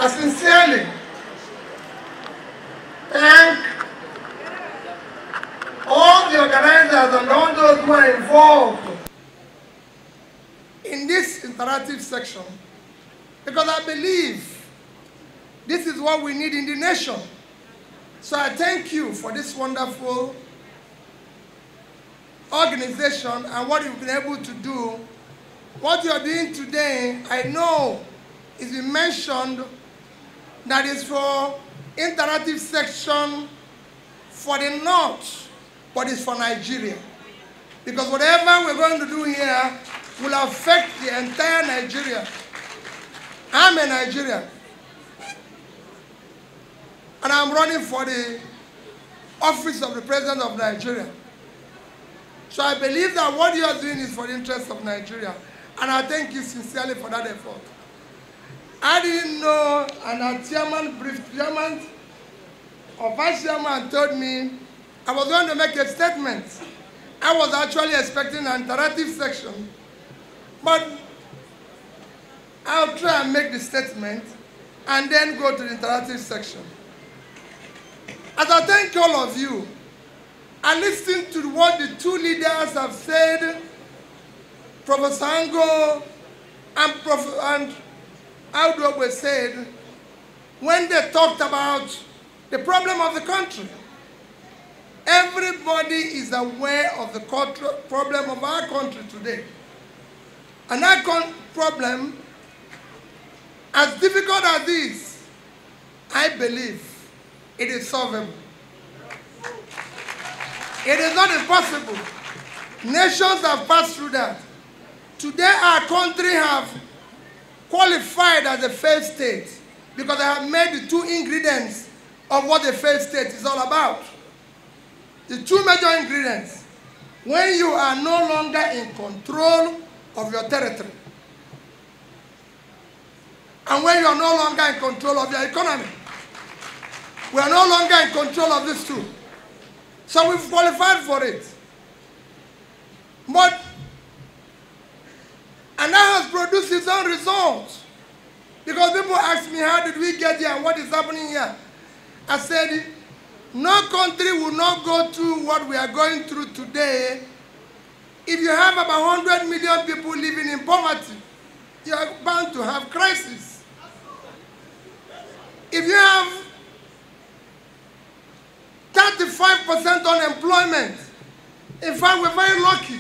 I sincerely thank all the organizers and all those who are involved in this interactive section, because I believe this is what we need in the nation. So I thank you for this wonderful organization and what you've been able to do. What you're doing today, I know it's been mentioned that is for interactive section for the North, but it's for Nigeria. Because whatever we're going to do here will affect the entire Nigeria. I'm a Nigerian. And I'm running for the office of the President of Nigeria. So I believe that what you are doing is for the interest of Nigeria. And I thank you sincerely for that effort. I didn't know, and our chairman briefed chairman or vice chairman told me I was going to make a statement. I was actually expecting an interactive section, but I'll try and make the statement and then go to the interactive section. As I thank all of you, I listened to what the two leaders have said, Professor Ango and Audrey said, when they talked about the problem of the country. Everybody is aware of the problem of our country today. And that problem, as difficult as this, I believe it is solvable. It is not impossible. Nations have passed through that. Today our country have qualified as a failed state because they have made the two ingredients of what a failed state is all about. The two major ingredients: when you are no longer in control of your territory, and when you are no longer in control of your economy. We are no longer in control of these two. So we've qualified for it. But, and that has produced its own results. Because people ask me, how did we get here and what is happening here? I said, no country will not go through what we are going through today. If you have about 100 million people living in poverty, you are bound to have crisis. If you have 35% unemployment, in fact, we're very lucky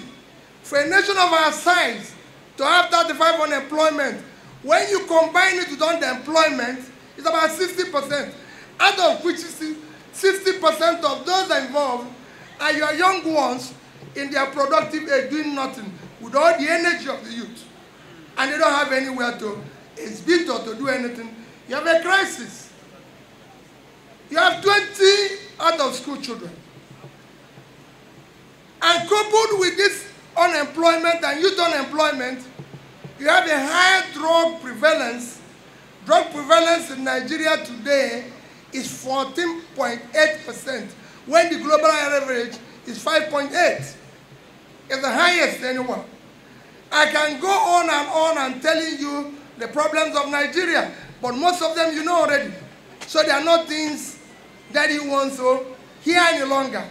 for a nation of our size to have 35% unemployment. When you combine it with underemployment, it's about 60%, out of which 60% of those involved are your young ones in their productive age doing nothing with all the energy of the youth. And they don't have anywhere to exhibit or to do anything. You have a crisis. You have 20 out-of-school children. And coupled with this unemployment and youth unemployment, you have a higher drug prevalence. Drug prevalence in Nigeria today is 14.8%, when the global average is 5.8. It's the highest anywhere. I can go on and telling you the problems of Nigeria, but most of them you know already. So they are not things that you want to hear any longer.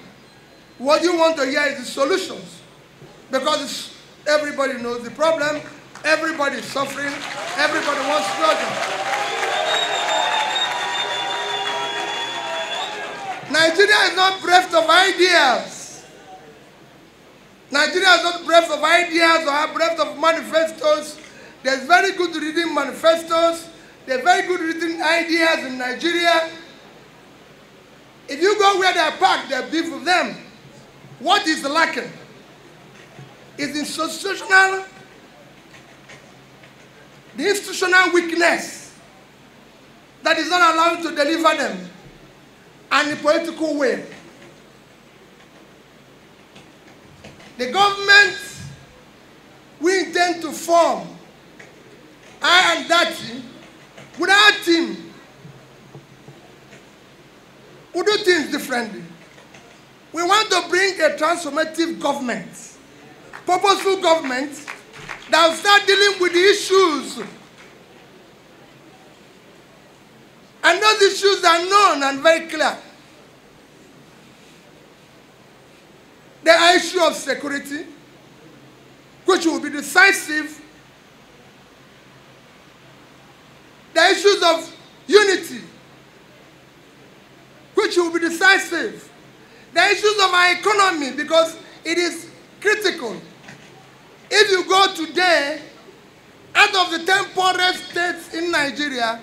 What you want to hear is the solutions. Because everybody knows the problem, everybody is suffering, everybody wants struggle. Nigeria is not bereft of ideas. Nigeria is not bereft of ideas or bereft of manifestos. There's very good reading manifestos. There's very good reading ideas in Nigeria. If you go where they're packed, they're beef with them. What is lacking? Is the institutional weakness that is not allowed to deliver them, and the political will. The government we intend to form, I and Datti, without him, we do things differently. We want to bring a transformative government, purposeful government that will start dealing with the issues And those issues are known and very clear. The issue of security, which will be decisive. The issues of unity, which will be decisive. The issues of our economy, because it is critical. If you go today, out of the 10 poorest states in Nigeria,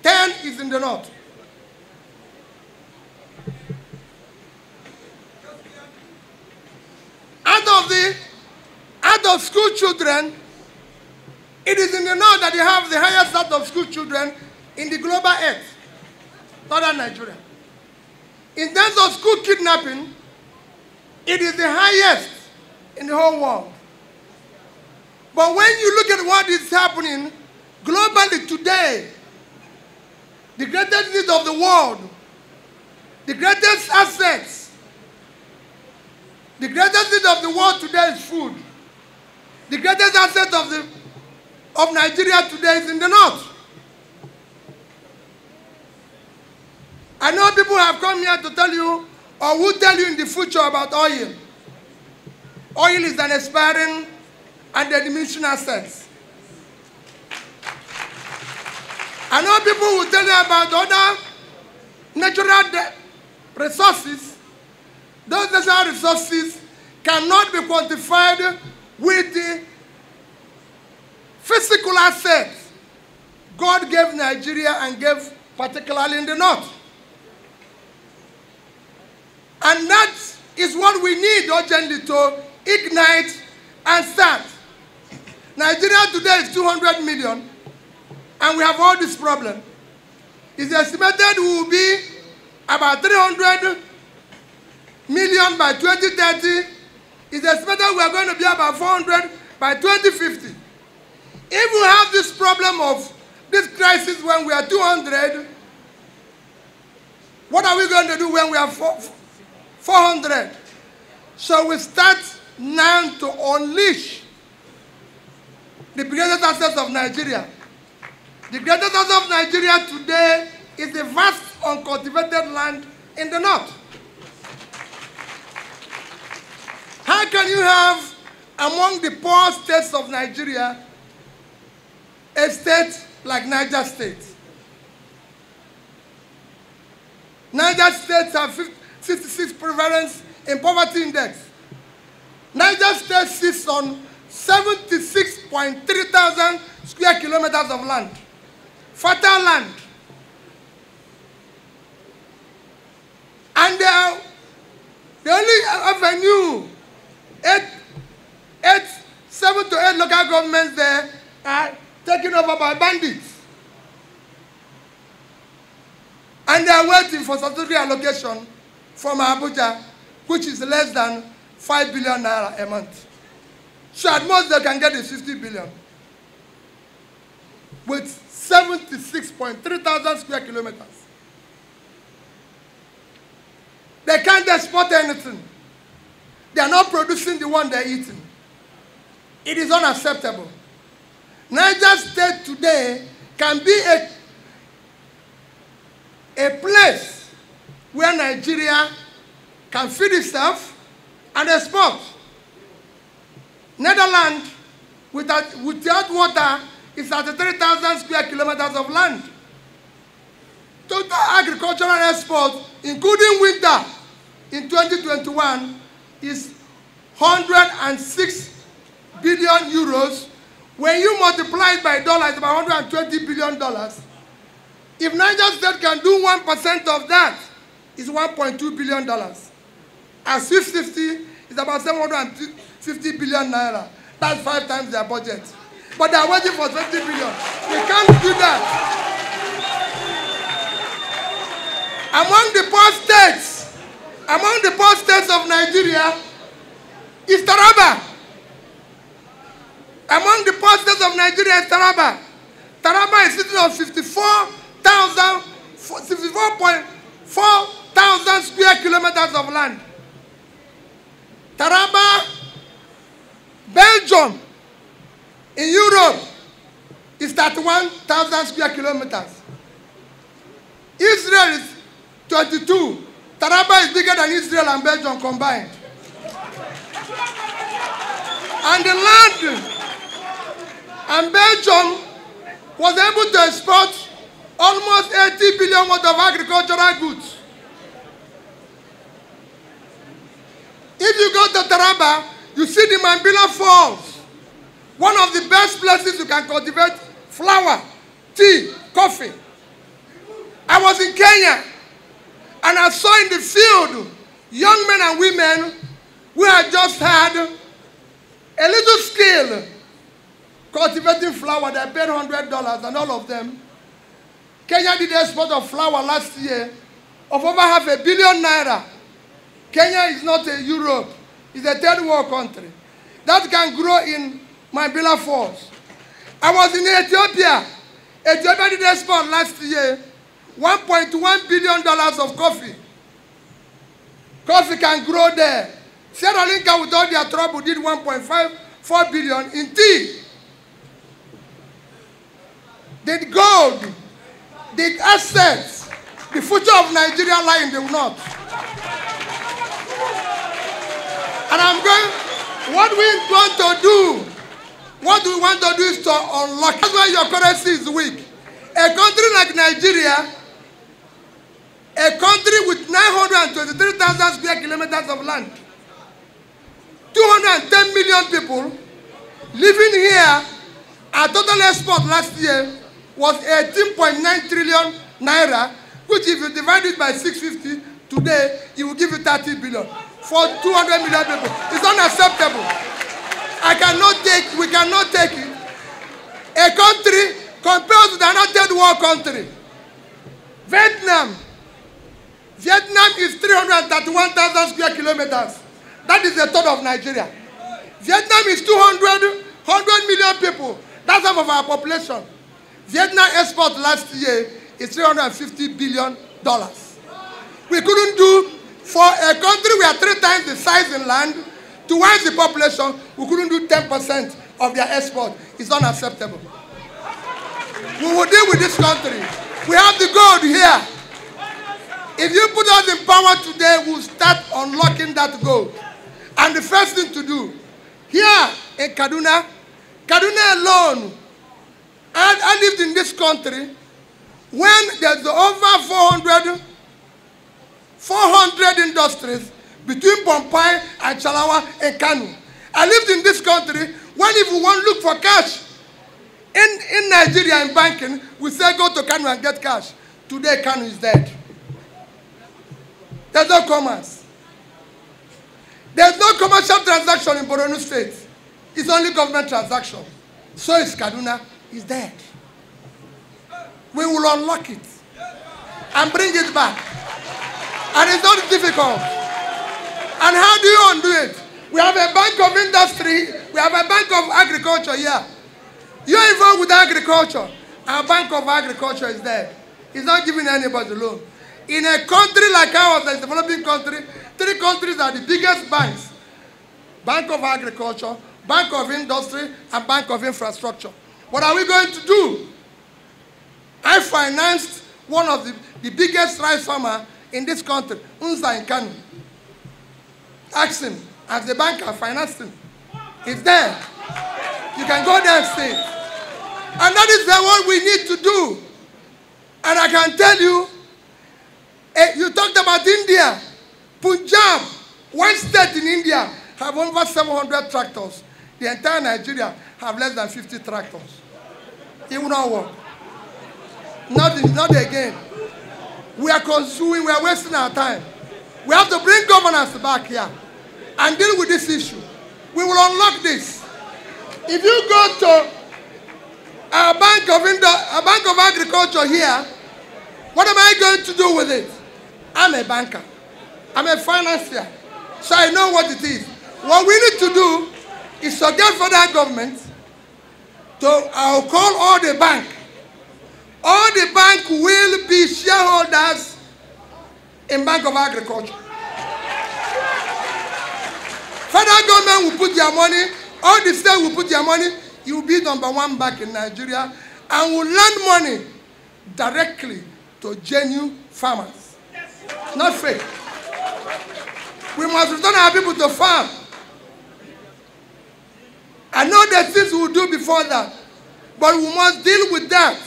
10 is in the north. Out of school children, it is in the north that you have the highest out of school children in the global earth, northern Nigeria. In terms of school kidnapping, it is the highest in the whole world. But when you look at what is happening globally today, the greatest need of the world, the greatest assets, the greatest need of the world today is food. The greatest asset of Nigeria today is in the north. I know people have come here to tell you, or will tell you in the future about oil. Oil is an expiring and a diminishing asset. I know people will tell you about other natural resources. Those natural resources cannot be quantified with the physical assets God gave Nigeria and gave particularly in the north. And that is what we need urgently to ignite and start. Nigeria today is 200 million, and we have all this problem. It's estimated we will be about 300 million by 2030. It's estimated we are going to be about 400 by 2050. If we have this problem of this crisis when we are 200, what are we going to do when we are 400? So we start now to unleash the greatest assets of Nigeria. The greatest asset of Nigeria today is the vast uncultivated land in the north. How can you have among the poor states of Nigeria a state like Niger State? Niger State has 66 prevalence in poverty index. Niger State sits on 76.3 thousand square kilometers of land. Fertile land. And the only avenue, 7 to 8 local governments there are taken over by bandits. And they are waiting for statutory allocation from Abuja, which is less than 5 billion naira a month. So at most they can get is 50 billion. With 76.3 thousand square kilometers. They can't export anything. They are not producing the one they're eating. It is unacceptable. Niger State today can be a place where Nigeria can feed itself and export. Netherlands, without water, is 33,000 square kilometers of land. Total agricultural export, including winter, in 2021, is 106 billion euros. When you multiply it by dollars, it's about $120 billion. If Niger State can do 1% of that, it's $1.2 billion. At 650, it's about 750 billion naira. That's 5 times their budget. But they're waiting for 20 billion. We can't do that. Among the poor states of Nigeria is Taraba. Among the poor states of Nigeria is Taraba. Taraba is sitting on 64.4 thousand square kilometers of land. Taraba, Belgium, in Europe, is 31,000 square kilometers. Israel is 22. Taraba is bigger than Israel and Belgium combined. And the land and Belgium was able to export almost 80 billion worth of agricultural goods. If you go to Taraba, you see the Mambila Falls, one of the best places you can cultivate flour, tea, coffee. I was in Kenya, and I saw in the field young men and women who had just had a little skill cultivating flour. They paid $100, and all of them. Kenya did export of flour last year of over $500 million. Kenya is not a Europe. It's a third world country. That can grow in Mambila Falls. I was in Ethiopia. Ethiopia did export last year $1.1 billion of coffee. Coffee can grow there. Sierra Leone, with all their trouble, did 1.54 billion in tea. The gold, the assets, the future of Nigeria lie in the north. And what we want to do is to unlock. That's why your currency is weak. A country like Nigeria, a country with 923,000 square kilometers of land, 210 million people living here, our total export last year was 18.9 trillion naira, which if you divide it by 650 today, it will give you 30 billion. For 200 million people. It's unacceptable. We cannot take it. A country compared to another third world country. Vietnam is 331,000 square kilometers. That is a third of Nigeria. Vietnam is 100 million people. That's half of our population. Vietnam export last year is $350 billion. We couldn't do, for a country we are 3 times the size in land, twice the population, we couldn't do 10% of their export. It's unacceptable. We will deal with this country. We have the gold here. If you put us in power today, we'll start unlocking that gold. And the first thing to do, here in Kaduna alone, I lived in this country when there's over 400 industries between Pompai and Chalawa and Kanu. I lived in this country when if we want to look for cash in Nigeria in banking, we say go to Kanu and get cash. Today Kanu is dead. There's no commerce. There's no commercial transaction in Borno State. It's only government transaction. So is Kaduna. It's dead. We will unlock it and bring it back. And it's not difficult. And how do you undo it? We have a bank of industry. We have a bank of agriculture here. You're involved with agriculture. Our bank of agriculture is there. It's not giving anybody loan. In a country like ours, a developing country, 3 countries are the biggest banks. Bank of Agriculture, Bank of Industry, and Bank of Infrastructure. What are we going to do? I financed one of the biggest rice farmer in this country, Unza in Kanu. Ask him, as the bank I financed him. It's there. You can go there and see. And that is what we need to do. And I can tell you, you talked about India. Punjab, one state in India, have over 700 tractors. The entire Nigeria have less than 50 tractors. It will not work. Not again. We are consuming, we are wasting our time. We have to bring governance back here and deal with this issue. We will unlock this. If you go to a bank of agriculture here, what am I going to do with it? I'm a banker. I'm a financier. So I know what it is. What we need to do is to get federal government to, I'll call all the bank. All the bank will be shareholders in Bank of Agriculture. Federal government will put their money, all the states will put their money, you will be #1 bank in Nigeria and will lend money directly to genuine farmers, not fake. We must return our people to farm. I know the things we will do before that, but we must deal with that.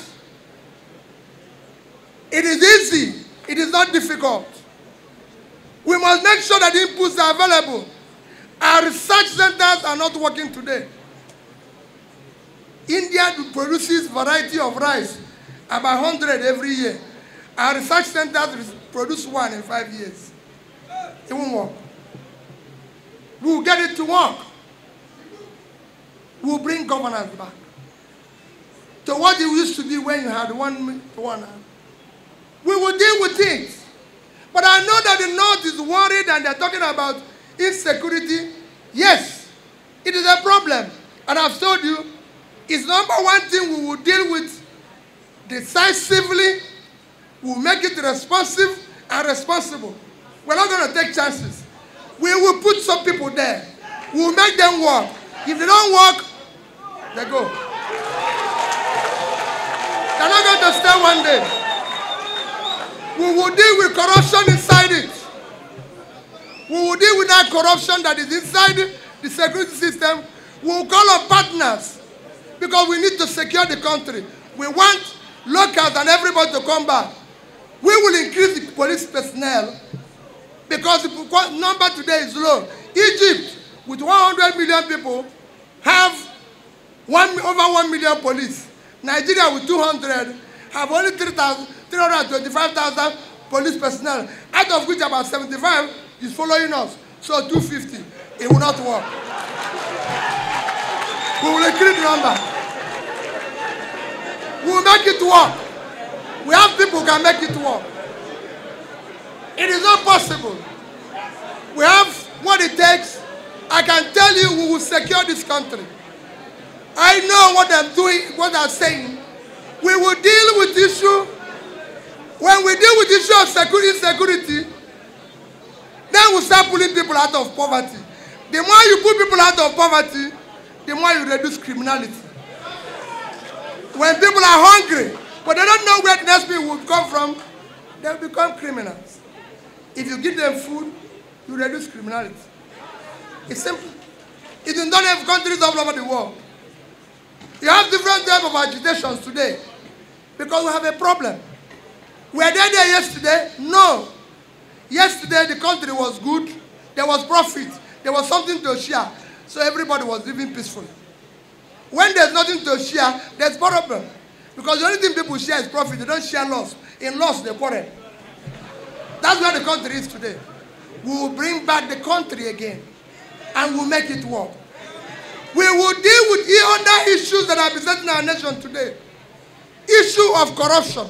It is easy. It is not difficult. We must make sure that inputs are available. Our research centers are not working today. India produces variety of rice, about 100 every year. Our research centers produce 1 in 5 years. It won't work. We will get it to work. We will bring governance back to what it used to be when you had 1 to 1. We will deal with it. But I know that the North is worried and they're talking about insecurity. Yes, it is a problem. And I've told you, it's number one thing we will deal with decisively. We'll make it responsive and responsible. We're not going to take chances. We will put some people there. We'll make them work. If they don't work, they go. They're not going to stay one day. We will deal with corruption inside it. We will deal with that corruption that is inside the security system. We will call on partners because we need to secure the country. We want locals and everybody to come back. We will increase the police personnel because the number today is low. Egypt, with 100 million people, have over 1 million police. Nigeria, with 200, have only 325,000 police personnel, out of which about 75 is following us. So 250. It will not work. We will increase the number. We will make it work. We have people who can make it work. It is not possible. We have what it takes. I can tell you we will secure this country. I know what I'm doing, what I'm saying. We will deal with the issue. When we deal with the issue of insecurity, then we'll start pulling people out of poverty. The more you put people out of poverty, the more you reduce criminality. When people are hungry, but they don't know where the next meal will come from, they'll become criminals. If you give them food, you reduce criminality. It's simple. It is done in countries all over the world. You have different types of agitations today because we have a problem. Were they there yesterday? No. Yesterday the country was good. There was profit. There was something to share. So everybody was living peacefully. When there's nothing to share, there's problem. Because the only thing people share is profit. They don't share loss. In loss, they quarrel. That's where the country is today. We will bring back the country again. And we'll make it work. We will deal with other issues that are besetting our nation today. Issue of corruption.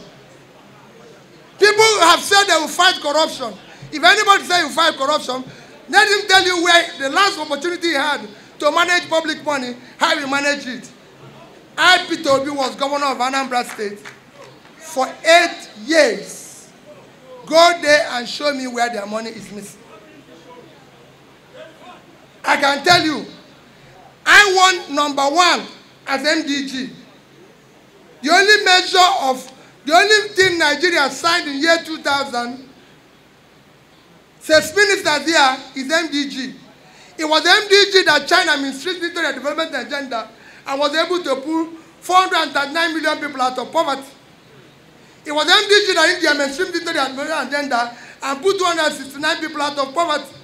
People have said they will fight corruption. If anybody says you fight corruption, let him tell you where the last opportunity he had to manage public money, how he managed it. I, Peter Obi, was governor of Anambra State for 8 years. Go there and show me where their money is missing. I can tell you, I won #1 as MDG. The only thing Nigeria signed in year 2000, says ministers here, is MDG. It was MDG that China administrated their development agenda and was able to pull 439 million people out of poverty. It was MDG that India administrated their development agenda and put 269 people out of poverty.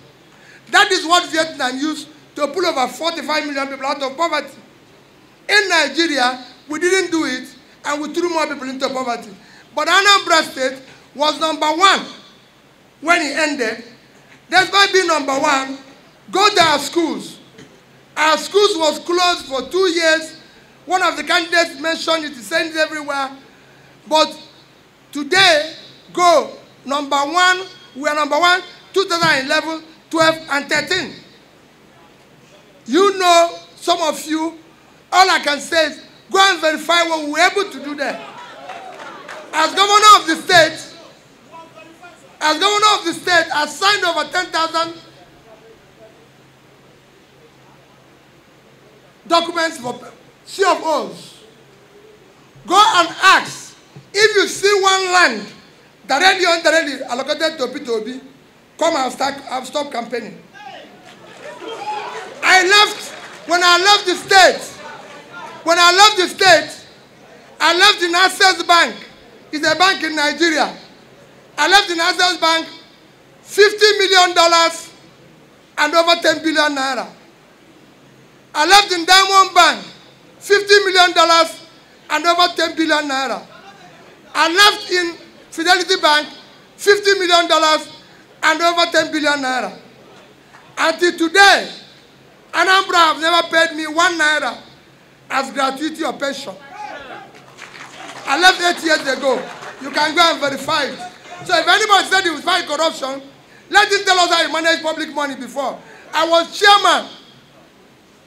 That is what Vietnam used to pull over 45 million people out of poverty. In Nigeria, we didn't do it, and we threw more people into poverty. But Anambra State was #1 when it ended. Despite being #1, go to our schools. Our schools was closed for 2 years. One of the candidates mentioned it, he sent it everywhere. But today, go #1, we are #1, 2011, 12, and 13. You know, some of you, all I can say is, go and verify what we were able to do there. As governor of the state, I signed over 10,000 documents for CFOs. Go and ask, if you see one land Directly allocated to P2B, come and stop campaigning. When I left the state, I left in Access Bank. It's a bank in Nigeria. I left in Access Bank $50 million and over 10 billion naira. I left in Diamond Bank $50 million and over 10 billion naira. I left in Fidelity Bank $50 million and over 10 billion naira. Until today, Anambra have never paid me 1 naira as gratuity or pension. I left 8 years ago. You can go and verify it. So if anybody said he was fighting corruption, let him tell us how he managed public money before. I was chairman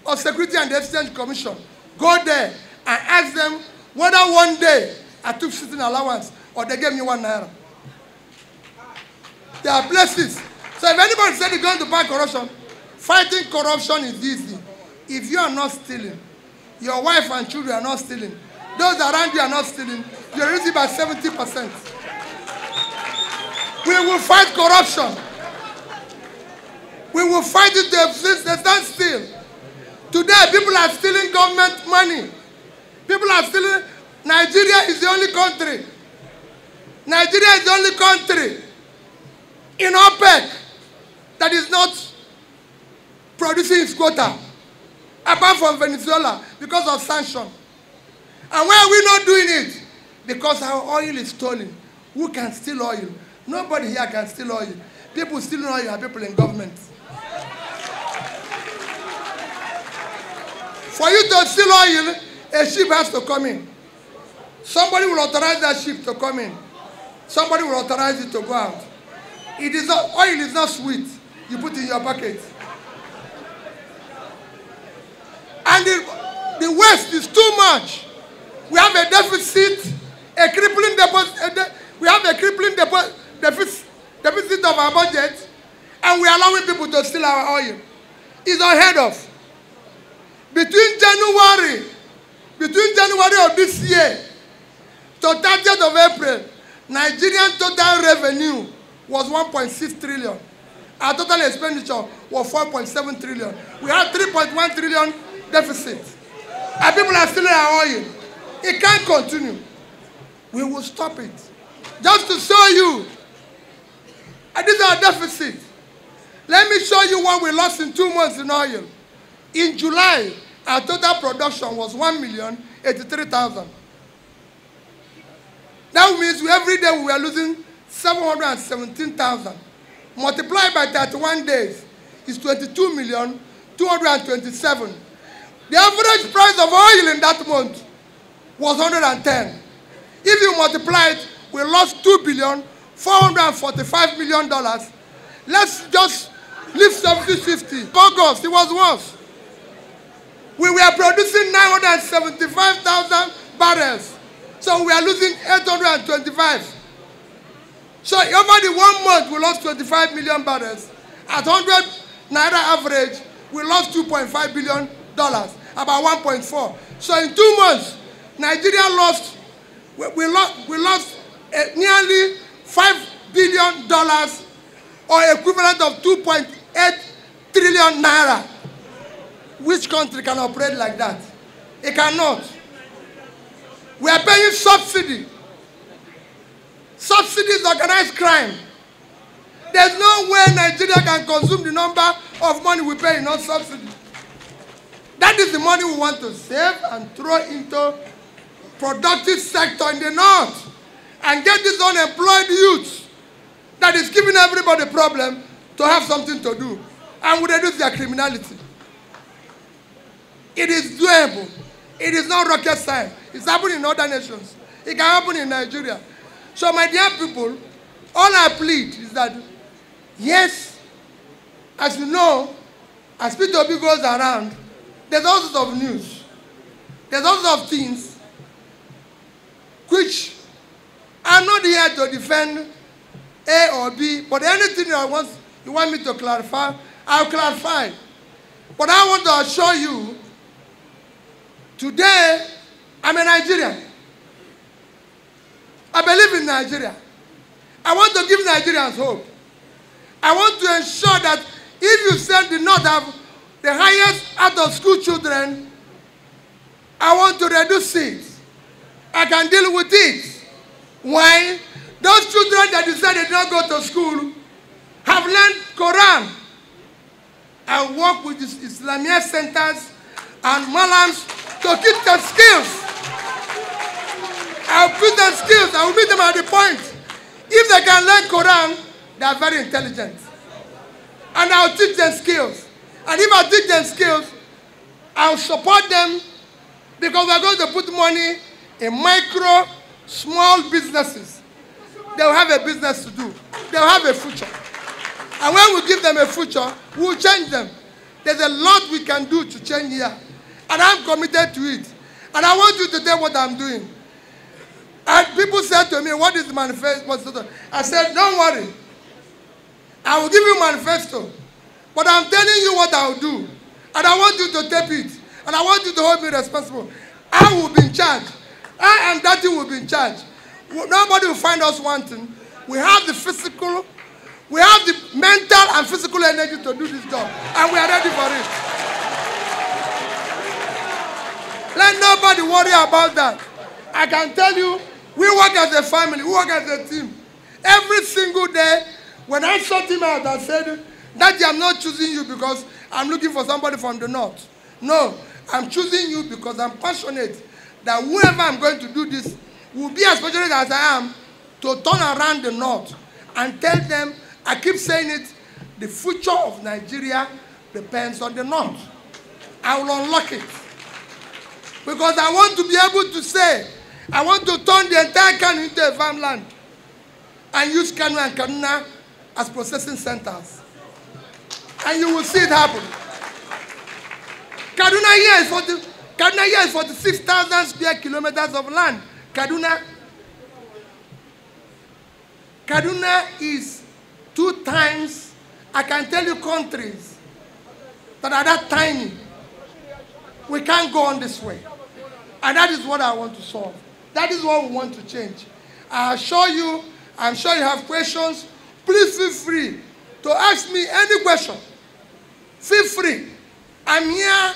of Security and Exchange Commission. Go there and ask them whether one day I took sitting allowance or they gave me 1 naira. There are places. So if anybody said he's going to fight corruption, fighting corruption is easy. If you are not stealing, your wife and children are not stealing, those around you are not stealing, you reduce it by 70%. We will fight corruption. We will fight it to they stand still. Today, people are stealing government money. People are stealing. Nigeria is the only country. Nigeria is the only country in OPEC that is not producing its quota, apart from Venezuela, because of sanction. And why are we not doing it? Because our oil is stolen. Who can steal oil? Nobody here can steal oil. People stealing oil are people in government. For you to steal oil, a ship has to come in. Somebody will authorize that ship to come in. Somebody will authorize it to go out. It is not, oil is not sweet. You put it in your pocket. And the waste is too much. We have a deficit, a crippling deficit. We have a crippling deficit of our budget, and we are allowing people to steal our oil. It's unheard of. Between January of this year to 30th of April, Nigerian total revenue was 1.6 trillion. Our total expenditure was 4.7 trillion. We have 3.1 trillion deficit. And people are stealing our oil. It can't continue. We will stop it. Just to show you, and this is our deficit. Let me show you what we lost in 2 months in oil. In July, our total production was 1,083,000. That means every day we were losing 717,000. Multiplied by 31 days is 22,227,000. The average price of oil in that month was 110. If you multiply it, we lost $2,445,000,000. Let's just leave 70-50. August, it was worse. We were producing 975,000 barrels. So we are losing 825. So over the 1 month, we lost 25 million barrels. At 100 naira average, we lost $2.5 billion, about 1.4. So in 2 months, Nigeria lost, we lost nearly $5 billion, or equivalent of 2.8 trillion naira. Which country can operate like that? It cannot. We are paying subsidy. Subsidy is organized crime. There's no way Nigeria can consume the number of money we pay in non-subsidy. That is the money we want to save and throw into productive sector in the north and get this unemployed youth that is giving everybody a problem to have something to do and we reduce their criminality. It is doable. It is not rocket science. It's happening in other nations. It can happen in Nigeria. So my dear people, all I plead is that, yes, as you know, as P2B goes around, there's all sorts of news. There's all sorts of things which I'm not here to defend A or B, but anything you want me to clarify, I'll clarify. But I want to assure you, today, I'm a Nigerian. I believe in Nigeria. I want to give Nigerians hope. I want to ensure that if you say the North have the highest out-of-school children, I want to reduce it. I can deal with it. Why? Those children that decided they not go to school have learned Quran. I work with these Islamic centers and malams to keep their skills. I'll put their skills. I will meet them at the point. If they can learn Quran, they are very intelligent. And I'll teach them skills. And if I teach them skills, I'll support them because we're going to put money in micro, small businesses. They'll have a business to do. They'll have a future. And when we give them a future, we'll change them. There's a lot we can do to change here. And I'm committed to it. And I want you to tell what I'm doing. And people said to me, what is the manifesto? I said, don't worry. I will give you a manifesto. But I'm telling you what I will do. And I want you to tape it. And I want you to hold me responsible. I will be in charge. I and Datti will be in charge. Nobody will find us wanting. We have the physical, we have the mental and physical energy to do this job. And we are ready for it. Let nobody worry about that. I can tell you, we work as a family, we work as a team. Every single day, when I sought him out, I said, Datti, I'm not choosing you because I'm looking for somebody from the North. No, I'm choosing you because I'm passionate that whoever I'm going to do this will be as passionate as I am to turn around the North and tell them, I keep saying it, the future of Nigeria depends on the North. I will unlock it. Because I want to be able to say, I want to turn the entire Kano into a farmland and use Kano and Kaduna as processing centers. And you will see it happen. Kaduna here is 46,000 square kilometers of land. Kaduna is 2 times, I can tell you, countries that are that tiny. We can't go on this way. And that is what I want to solve. That is what we want to change. I assure you, I'm sure you have questions. Please feel free to ask me any question. Feel free. I'm here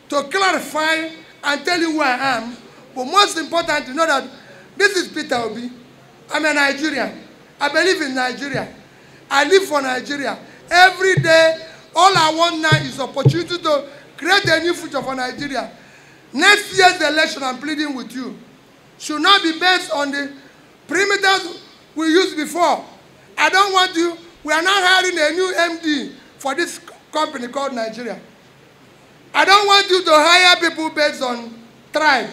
to clarify and tell you who I am. But most important, to know that this is Peter Obi. I'm a Nigerian. I believe in Nigeria. I live for Nigeria. Every day, all I want now is opportunity to create a new future for Nigeria. Next year's election, I'm pleading with you, should not be based on the perimeters we used before. I don't want you, we are now hiring a new MD for this company called Nigeria. I don't want you to hire people based on tribe.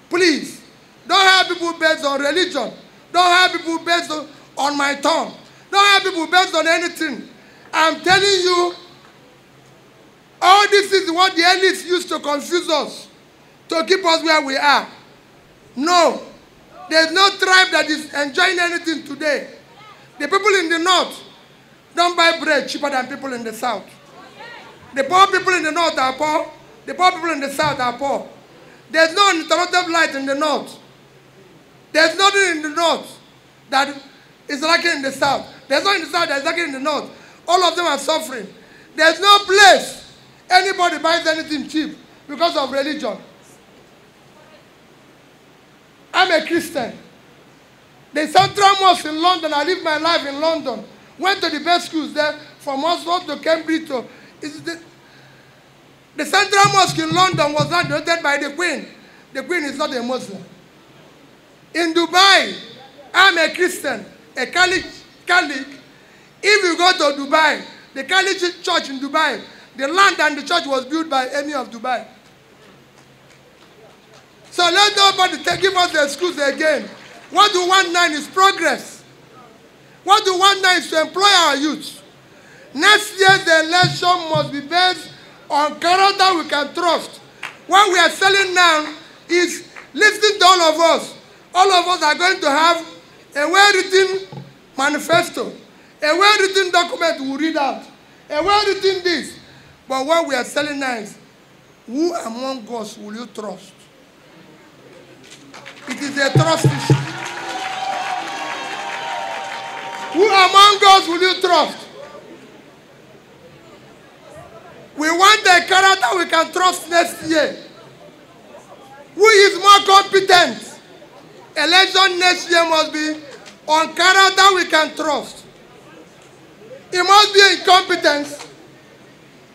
Please, don't hire people based on religion. Don't hire people based on my tongue. Don't hire people based on anything. I'm telling you, all this is what the elites used to confuse us, to keep us where we are. No, there's no tribe that is enjoying anything today. The people in the North don't buy bread cheaper than people in the South. The poor people in the North are poor. The poor people in the South are poor. There's no uninterrupted light in the North. There's nothing in the North that is lacking in the South. There's nothing in the South that is lacking in the North. All of them are suffering. There's no place anybody buys anything cheap because of religion. I'm a Christian. The Central Mosque in London, I lived my life in London. Went to the best schools there, from Oxford to Cambridge to... The Central Mosque in London was not donated by the Queen. The Queen is not a Muslim. In Dubai, I'm a Christian, a Catholic. If you go to Dubai, the Catholic church in Dubai, the land and the church was built by Emir of Dubai. So let nobody give us the excuse again. What we want now is progress. What we want now is to employ our youth. Next year, the election must be based on character we can trust. What we are selling now is listening to all of us. All of us are going to have a well-written manifesto, a well-written document we read out, a well-written this. But what we are selling now is, who among us will you trust? It is a trust issue. Who among us will you trust? We want a character we can trust next year. Who is more competent? Election next year must be on character we can trust. It must be incompetence.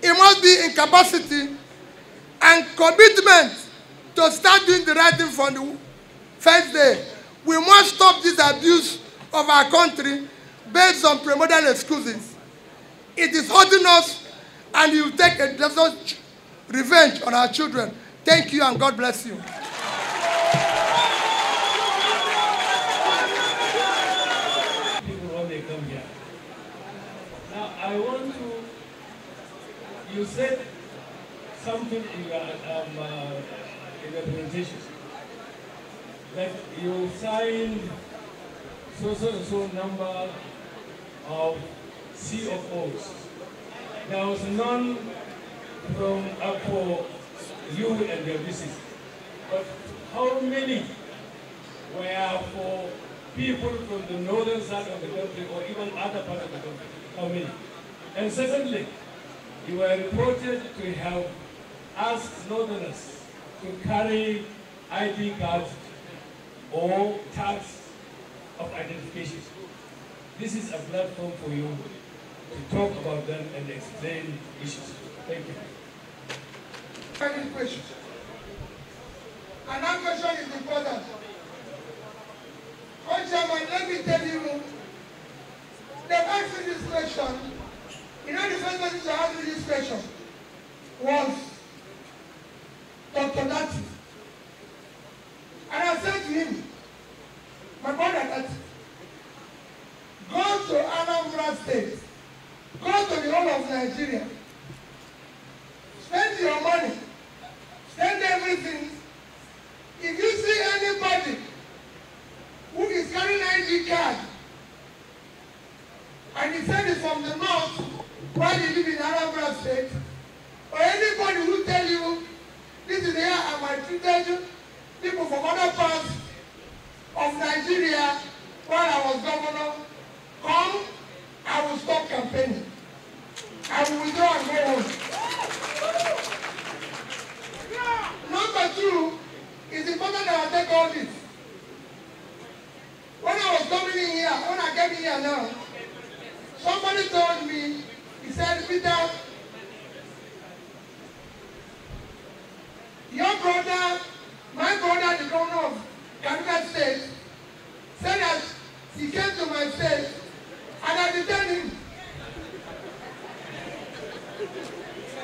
It must be incapacity and commitment to start doing the right thing from the first day. We must stop this abuse of our country based on premodern excuses. It is hurting us, and you take a desperate revenge on our children. Thank you, and God bless you. People when they come here. Now, I want to. You said something in your presentation that you signed so number of CFOs. There was none from for you and your business. But how many were for people from the northern side of the country or even other parts of the country? How many? And secondly, you were reported to have asked northerners to carry ID cards or tags of identification. This is a platform for you to talk about them and explain issues. Thank you. Any question? And that question is important. Chairman, let me tell you, they asked me this question. You know, the first person to ask me this question was Dr. Datti. And I said to him, my brother Datti, go to Anambra State, go to the whole of Nigeria, spend your money, spend everything. If you see anybody who is carrying an ID card, and he said it's from the north, while you live in Arewa State, or anybody who tell you, this is here and I treated people from other parts of Nigeria while I was governor, come, I will stop campaigning. I will withdraw and go home. Number two, it's important that I take all this. When I was coming in here, when I came in here now, somebody told me, he said, Peter, your brother, my brother, the governor of Kaduna State, said that he came to my state and I detained him.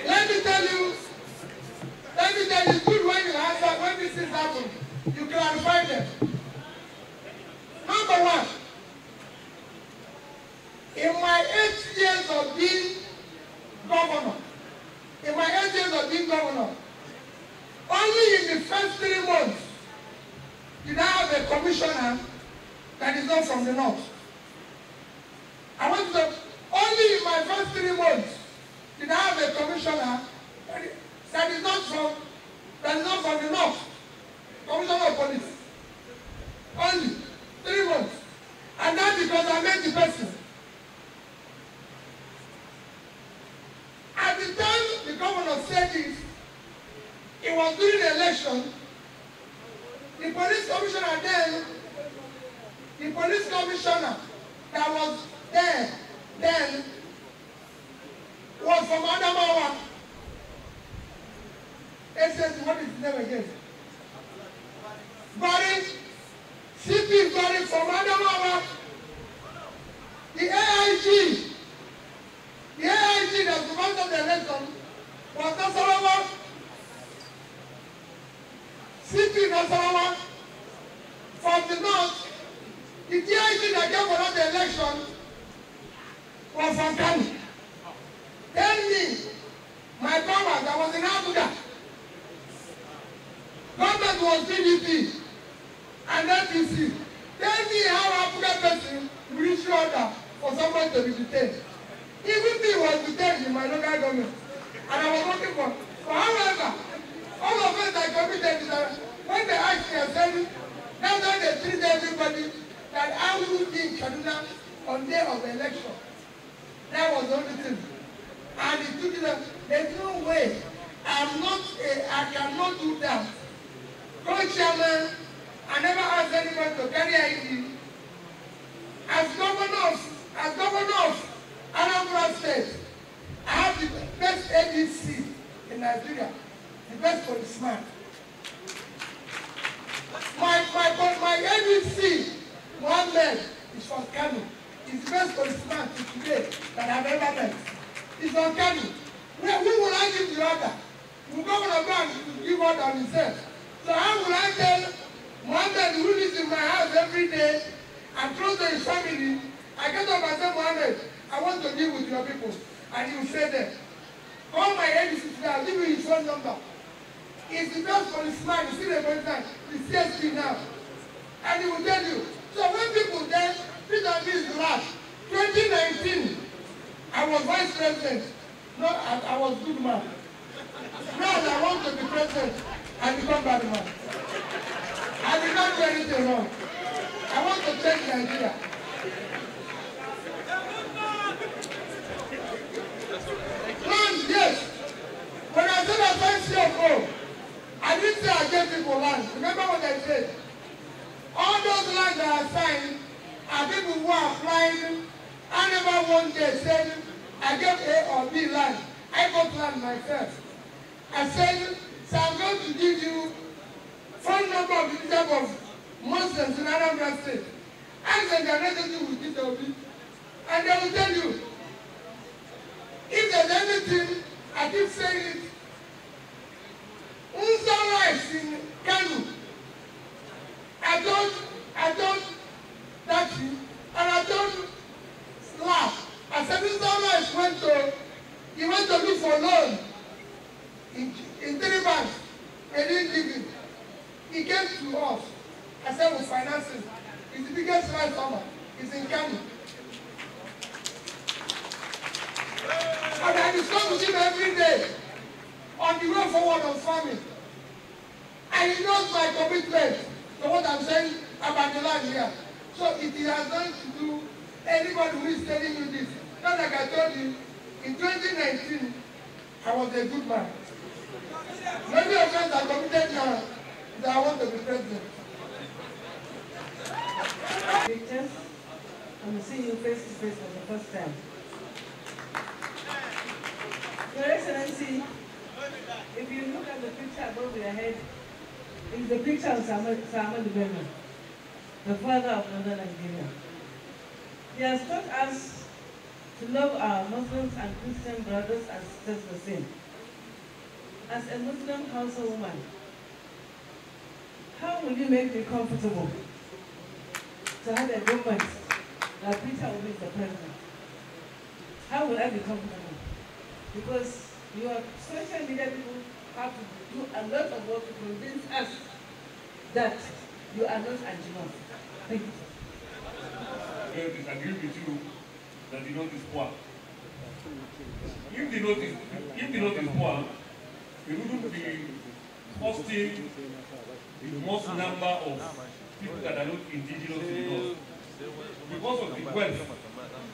Let me tell you, it's good when you answer, when these things happen, you clarify them. Number one, in my 8 years of being governor, only in the first 3 months did I have a commissioner that is not from the north. I want to say, only in my first 3 months did I have a commissioner that is not from the north. Commissioner of police. Only 3 months. And that's because I met the person. At the time the governor said this, it was during the election. The police commissioner that was there then was from Adamawa. What is his name again? Barry, CP Barry from Adamawa. The AIG that supervised the election was Nasarawa. CP Nasarawa from the north. The DIG that came for the election was from Kano. Tell me, my power that was in Abuja. Government was PDP and NPC. Tell me how Abuja person will issue order for someone to be detained. Even me was detained in my local government. And I was working for. But however, all of us that committed is that when they asked me, I said, that's why they treat everybody that I will be in Kaduna on day of the election. That was the only thing. And he took it up. There's no way. I cannot do that. Co-chairman, I never asked anyone to carry ID. As governor of Anambra State, I have the best ADC in Nigeria, the best policeman. My ADC, Mohammed, is from Kano. He's the best policeman to today that I've ever met. He's from Kano. Who will I give the order? We're going to go and give order on himself. So how will I tell Mohammed, who lives in my house every day, and close to his family, I get up and say, Mohammed, I want to deal with your people. And he will say that, call my ADC today, I'll give you his phone number. He's the best policeman, you see the policeman, the CSP now. And he will tell you. So when people then, Peter is last, 2019, I was vice president. No, I was good man. Now I want to be president, I become bad man. I did not do anything wrong. I want to change Nigeria. Land, yes. When I said I signed CFO, I didn't say I gave people land. Remember what I said? All those lands that I signed are people who are applying. I never one day said I gave A or B land. I got land myself. I said, so I'm going to give you phone number of the Bishop of Muslims in Anambra State. Ask them their relationship with Peter Obi. And they will tell you, if there's anything, I keep saying it, Unsa rice in Kano. I don't Datti, and I don't laugh. I said Unsa rice went to look for loan in 3 banks. They didn't give him. He came to us. I said, we're financing. It's the biggest rice farmer. It's in Kano. And I discuss with him every day on the way forward of farming. And he knows my commitment to what I'm saying about the land here. So it has nothing to do anybody who is telling you this. Not like I told you, in 2019, I was a good man. Many of us are committed now that I want to be president. Pictures, I'm seeing you face to face for the first time. Your Excellency, if you look at the picture above your head, it's the picture of Ahmed Bello, the father of Northern Nigeria. He has taught us to love our Muslims and Christian brothers and sisters the same. As a Muslim councilwoman, how will you make me comfortable to have a government that Peter Obi is the president? How will I be comfortable? Because your social media people have to do a lot of work to convince us that you are not anti-Muslim. Thank you. I disagree with you that the note is poor. If the note is poor, we wouldn't be hosting the most number of people that are not indigenous to the north. Because of the wealth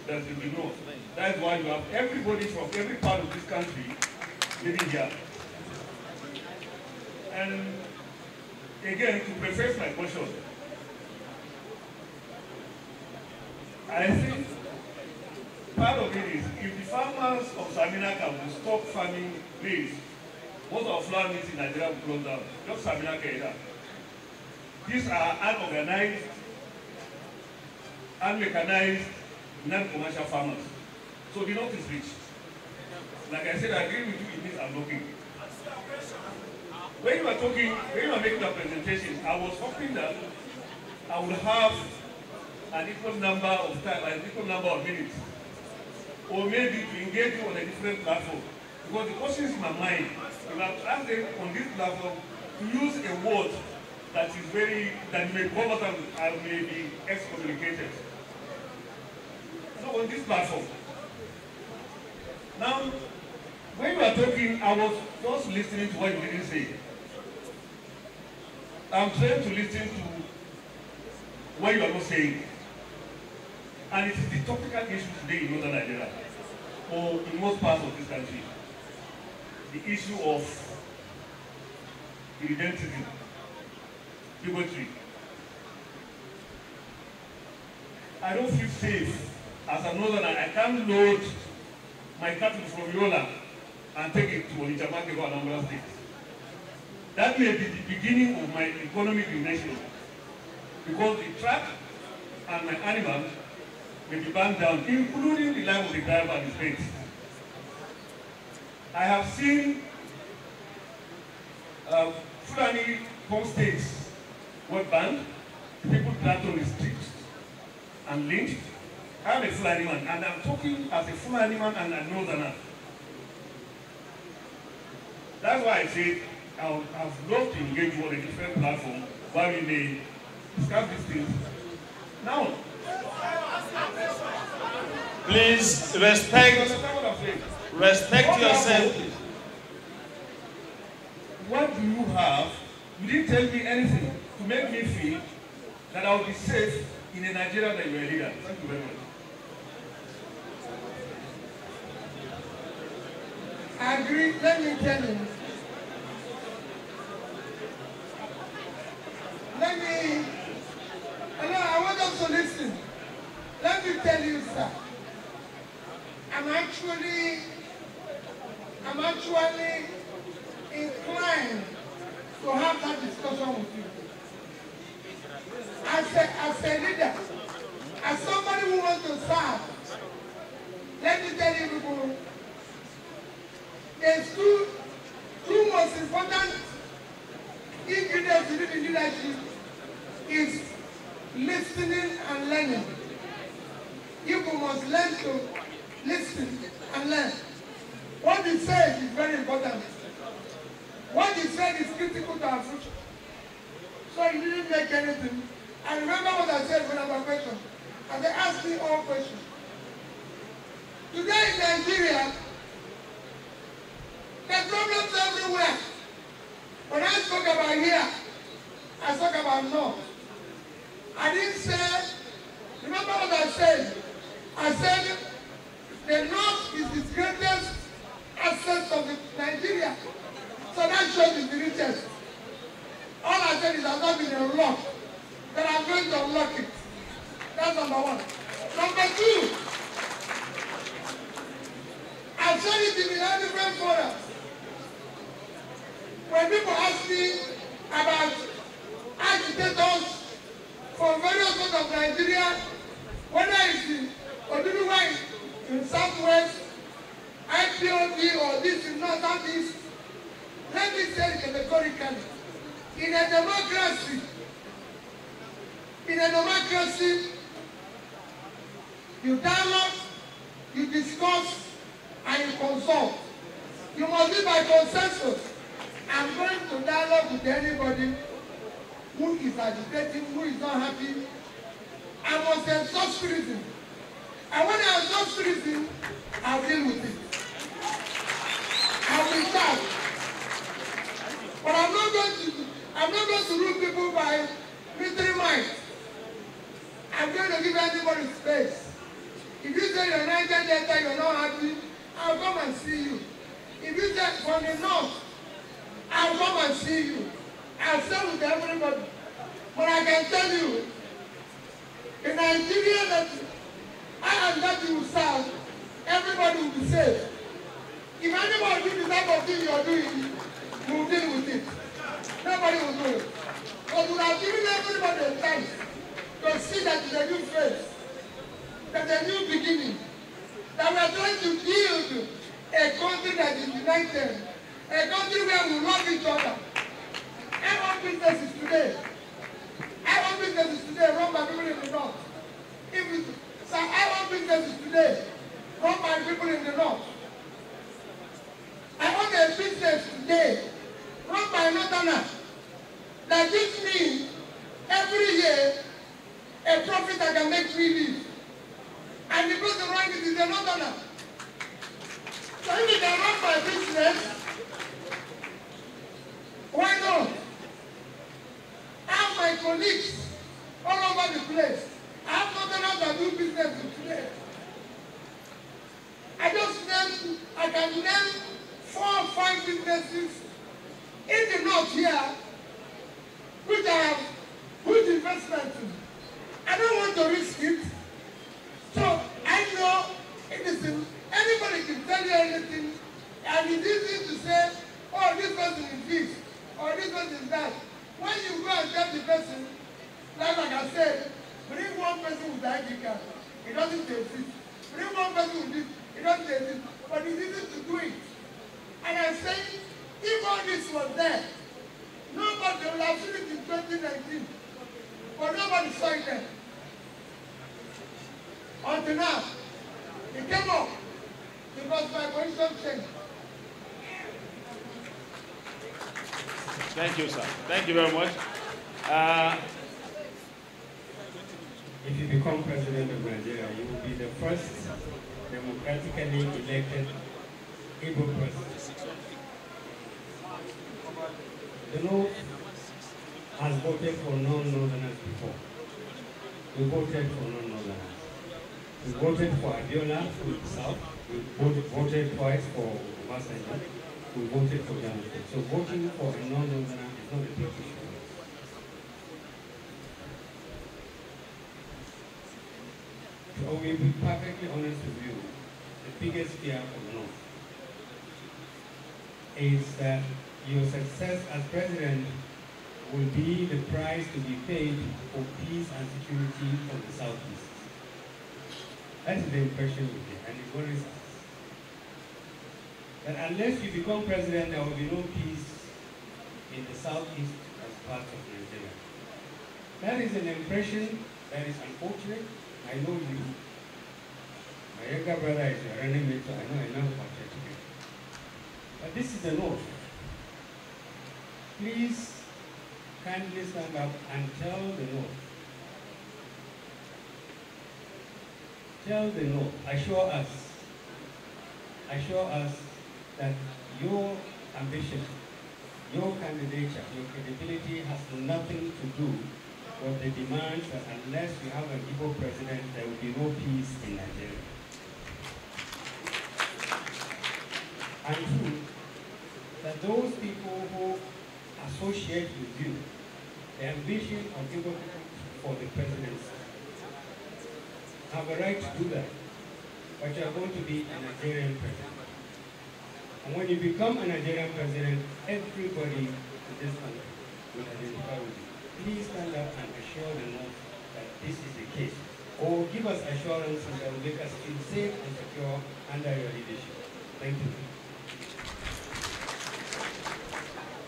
that's in the north. That's why you have everybody from every part of this country living here. And again, to preface my question, I think part of it is if the farmers of Saminaka will stop farming maize, most of flour mills in Nigeria will close down. Just Saminaka area. These are unorganized, unmechanized, non-commercial farmers. So the north is rich. Like I said, I agree with you in this I'm looking. When you are making a presentation, I was hoping that I would have an equal number of time, an equal number of minutes, or maybe to engage you on a different platform. Because the questions in my mind, if I ask them on this platform to use a word that may come out and may be excommunicated. So on this platform. Now, when you are talking, I was just listening to what you didn't say. I'm trying to listen to what you are not saying. And it is the topical issue today in northern Nigeria, or in most parts of this country. The issue of irredentism, bigotry. I don't feel safe as a northerner. I can't load my cattle from Yola and take it to Onitsha or Anambra State. That may be the beginning of my economic ruination, because the track and my animals may be burned down, including the life of the driver and his mates. I have seen Fulani homestays were banned, people dragged on the streets and lynched. I am a Fulani man, and I'm talking as a Fulani man and a northerner. That's why I said I would have loved to engage you on a different platform where we may discuss these things. Now, please respect yourself. What do you have? You didn't tell me anything to make me feel that I will be safe in a Nigeria that you are a leader. Thank you very much. I agree. Let me tell you. I want us to listen. Let me tell you, sir. I'm actually inclined to have that discussion with you. As a leader, as somebody who wants to serve, let me tell you people, there's two most important ingredients in leadership is listening and learning. People must learn to listen and learn. What he says is very important. What he said is critical to our future. So he didn't make anything. I remember what I said when I was a question. And they asked me all questions. Today in Nigeria, there are problems everywhere. When I spoke about here, I spoke about North. I didn't say, remember what I said? I said the North is the greatest asset of Nigeria. So that shows it's the richest. All I said is I've not been unlocked. That I'm going to unlock it. That's number one. Number two, I've said it in a different forum. When people ask me about agitators from various parts of Nigeria, whether it's in Oduduwa in Southwest, IPOB or this in North Southeast, let me say it categorically. In a democracy, you dialogue, you discuss, and you consult. You must be by consensus. I'm going to dialogue with anybody who is agitating, who is not happy. I must exhaust reason. And when I exhaust reason, I'll deal with it. I will charge. But I'm not going to rule people by military might. I'm going to give anybody space. If you say you're Niger Delta, you're not happy, I'll come and see you. If you say from the north, I'll come and see you. I'll stay with everybody. But I can tell you, in Nigeria that I and that you will serve, everybody will be safe. If anybody do the type of thing you're doing, we'll deal with it. Nobody will do it. But we have given everybody a chance to see that it's a new phase, that a new beginning, that we are trying to build a country that is united, a country where we love each other. I want businesses today run by people in the north. So I want businesses today run by people in the north. I want a business today run by northerners. That this means every year a profit that can make me live. And the person running it is a northerner. So if you can run my business, why not? I have my colleagues all over the place. I have northerners us that do business today. I can name 4 or 5 businesses in the north here which I have put investment in. I don't want to risk it. So I know it is anybody can tell you anything, and it's easy to say, oh, this person is this, or this person is that. When you go and tell the person, like I said, bring one person with the ID card, it doesn't exist. Bring one person with this, it doesn't exist. But it's easy to do it. And I'm saying, if all this was there, nobody will have seen it in 2019. But nobody saw it then. Until now, it came up because my position changed. Thank you, sir. Thank you very much. If you become president of Nigeria, you will be the first democratically elected Igbo president. The North has voted for non-Northerners before. We voted for non-Northerners. We voted for Abiola for the South. We voted twice for Obasanjo. We voted for Jonathan. So voting for a non-Northerner is not a big issue. So we'll be perfectly honest with you. The biggest fear of the North is that your success as president will be the price to be paid for peace and security from the Southeast. That is the impression we get, and it worries us. That unless you become president, there will be no peace in the Southeast as part of Nigeria. That is an impression that is unfortunate. I know you. My younger brother is your running mate, so I know enough about it. But this is the North. Please kindly stand up and tell the North. Tell the North, assure us that your ambition, your candidature, your credibility has nothing to do with the demands that unless we have an Igbo president, there will be no peace in Nigeria. And two, that those people who associate with you, the ambition of Igbo people for the presidency, have a right to do that, but you are going to be a Nigerian president. And when you become a Nigerian president, everybody in this country will identify with you. Please stand up and assure the North that this is the case, or give us assurances that will make us feel safe and secure under your leadership. Thank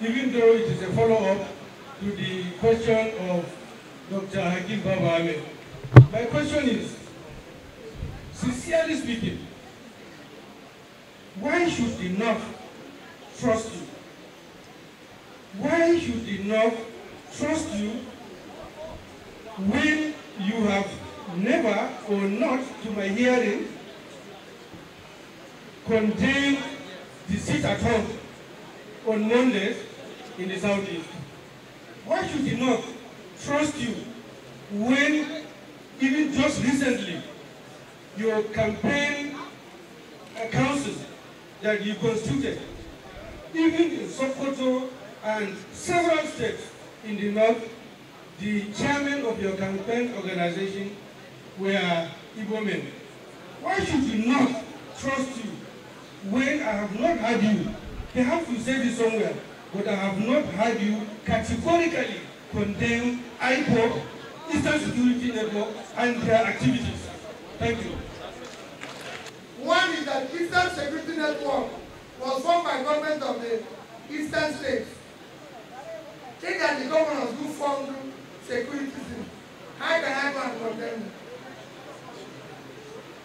you. Even though it is a follow-up to the question of Dr. Datti Baba Ahmed, my question is, sincerely speaking, why should the North trust you? Why should the North trust you when you have never, or not to my hearing, condemned the sit at home on Mondays in the Southeast? Why should the North trust you when, even just recently, your campaign council that you constituted, even in Sokoto and several states in the North, the chairman of your campaign organization were Igbo men? Why should we not trust you when I have not heard you? Perhaps you said it somewhere, but I have not heard you categorically condemn IPOB, Eastern Security Network, and their activities. Thank you. One is that Eastern Security Network was formed by government of the Eastern states. Think that the governors who formed security team. How can I go and condemn them?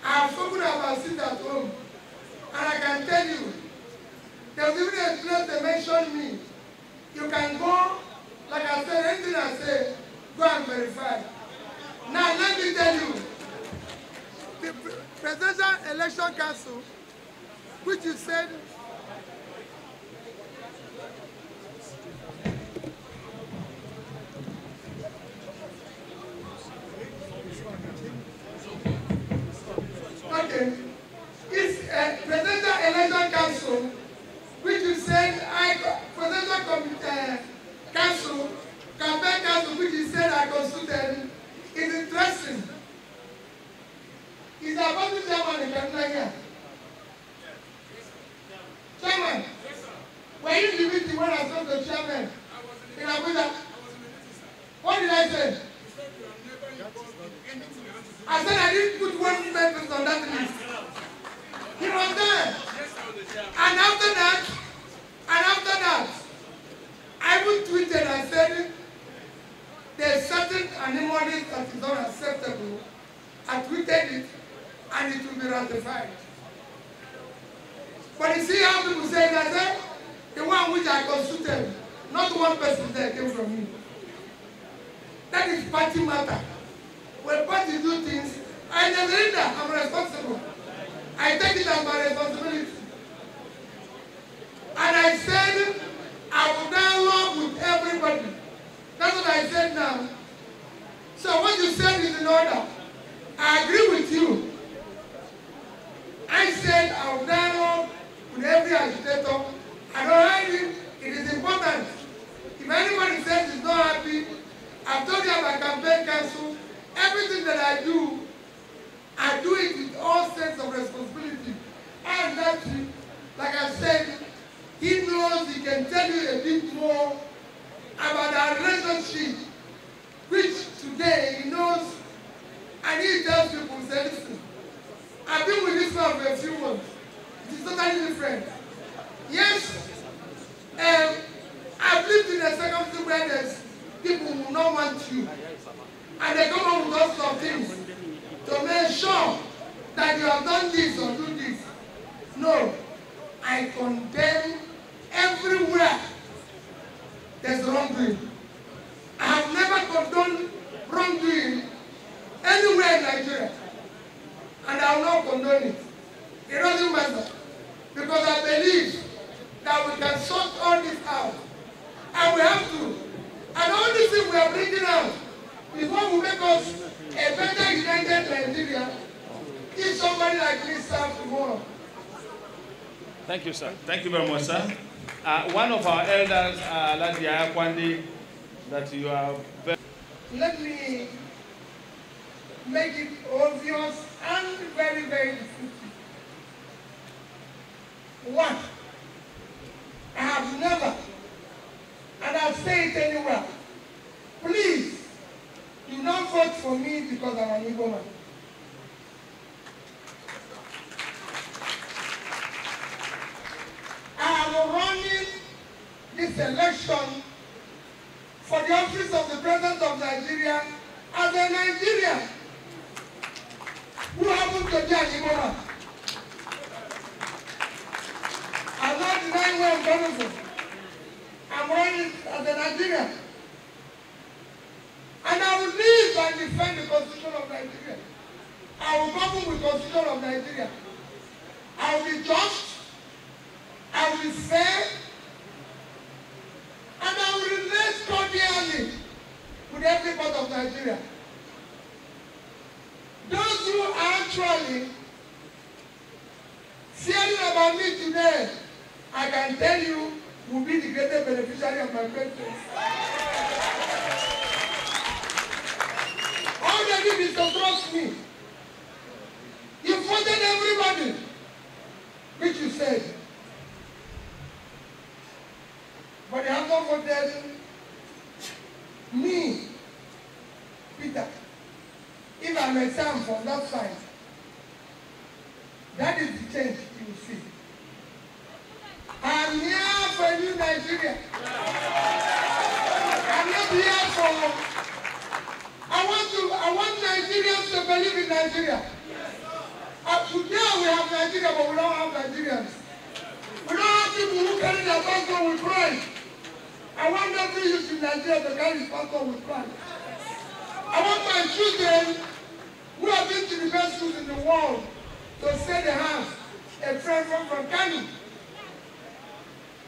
I have spoken about sit at home, and I can tell you, there was even a place they mentioned me. You can go, like I said, anything I say, go and verify. Now let me tell you, the Presidential Election Council, which you said I consulted is interesting. Is about the chairman in Kaduna here? Chairman, were you in the meeting when I saw the chairman in Abuja? What did I say? I said I didn't put one person on that list. He was there. And after that, I even tweeted and said, there's certain anomalies that is not acceptable. I tweeted it, and it will be ratified. But you see how people say that, eh? The one which I consulted, not one person there came from me. That is party matter. When party do things, I as a leader, I'm responsible. I take it as my responsibility. And I said, I will dialogue with everybody. That's what I said now. So what you said is in order. I agree with you. I said I will dialogue with every agitator. I don't hide it. It is important. If anybody says he's not happy, I've told you about campaign council. Everything that I do it with all sense of responsibility. And that's it. Like I said, he knows he can tell you a bit more about our relationship, which today he knows, and he tells people, say, listen, I've been with this man for a few months. It is totally different. Yes, I've lived in a circumstance where there's people who don't want you, and they come up with all sorts of things to make sure that you have done this or do this. No, I condemn everywhere there's wrongdoing. I have never condoned wrongdoing anywhere in Nigeria, and I will not condone it. It doesn't matter, because I believe that we can sort all this out, and we have to. And all these things we are bringing out is what will make us a better united Nigeria if somebody like me serves tomorrow. Thank you, sir. Thank you very much, sir. One of our elders, Datti Akwandi, that you are very... Let me make it obvious and very, very difficult. One, I have never, and I'll say it anywhere, please do not vote for me because I'm an Igbo man. I am running this election for the office of the President of Nigeria as a Nigerian who happens to be an Igbo man. I'm not denying where I'm coming from. I'm running as a Nigerian. And I will live and defend the Constitution of Nigeria. I will govern with the Constitution of Nigeria. I will be just. I will be fair. And I will relate cordially with every part of Nigeria. Those who are actually fearing about me today, I can tell you, will be the greatest beneficiary of my presence. All they did is to trust me. You voted everybody, which you said. But they have not voted me, Peter. If I'm a son from that side, that is the change you will see. I'm here for a new Nigeria. I'm not here for... I want Nigerians to believe in Nigeria. Today we have Nigeria, but we don't have Nigerians. We don't have people who carry their passport with pride. I want every youth in Nigeria to carry his passport with pride. I want my children who have been to the best schools in the world to say they have a friend from Kano.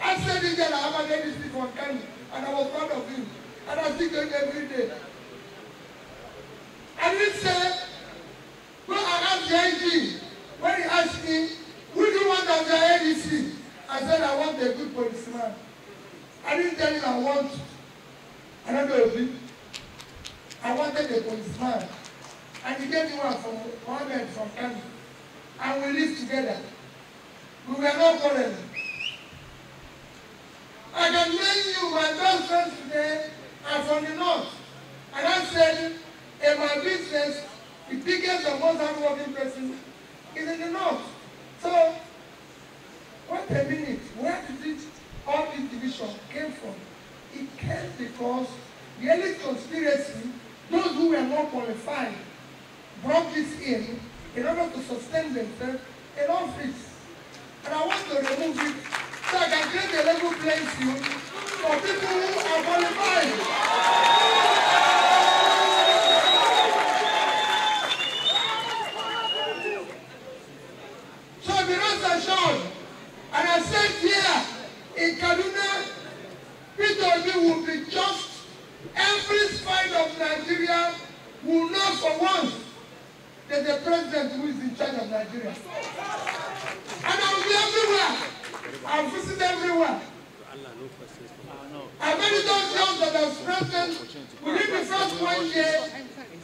I said this girl, I have a lady from Kano, and I was proud of him. And I still going every day. I didn't say, when I asked the IG, when he asked me, who do you want as your ADC? I said, I want a good policeman. I didn't tell him I want another of him. I wanted a policeman. And he gave me one from Mohammed from Kano. And we lived together. We were not quarreling. I can tell you my best friends today are from the north. And I said, in my business, the biggest and most hardworking person is in the north. So, wait a minute, where did all this division came from? It came because the elite conspiracy, those who were more qualified, brought this in order to sustain themselves in office. And I want to remove it so I can create a level playing field for people who are qualified. So be rest assured, and I said here in Kaduna, Peter will be just. Every spine of Nigeria will know for once that the president who is in charge of Nigeria. And I will be everywhere. I will visit everywhere. I many those years that I was president, within the first 1 year,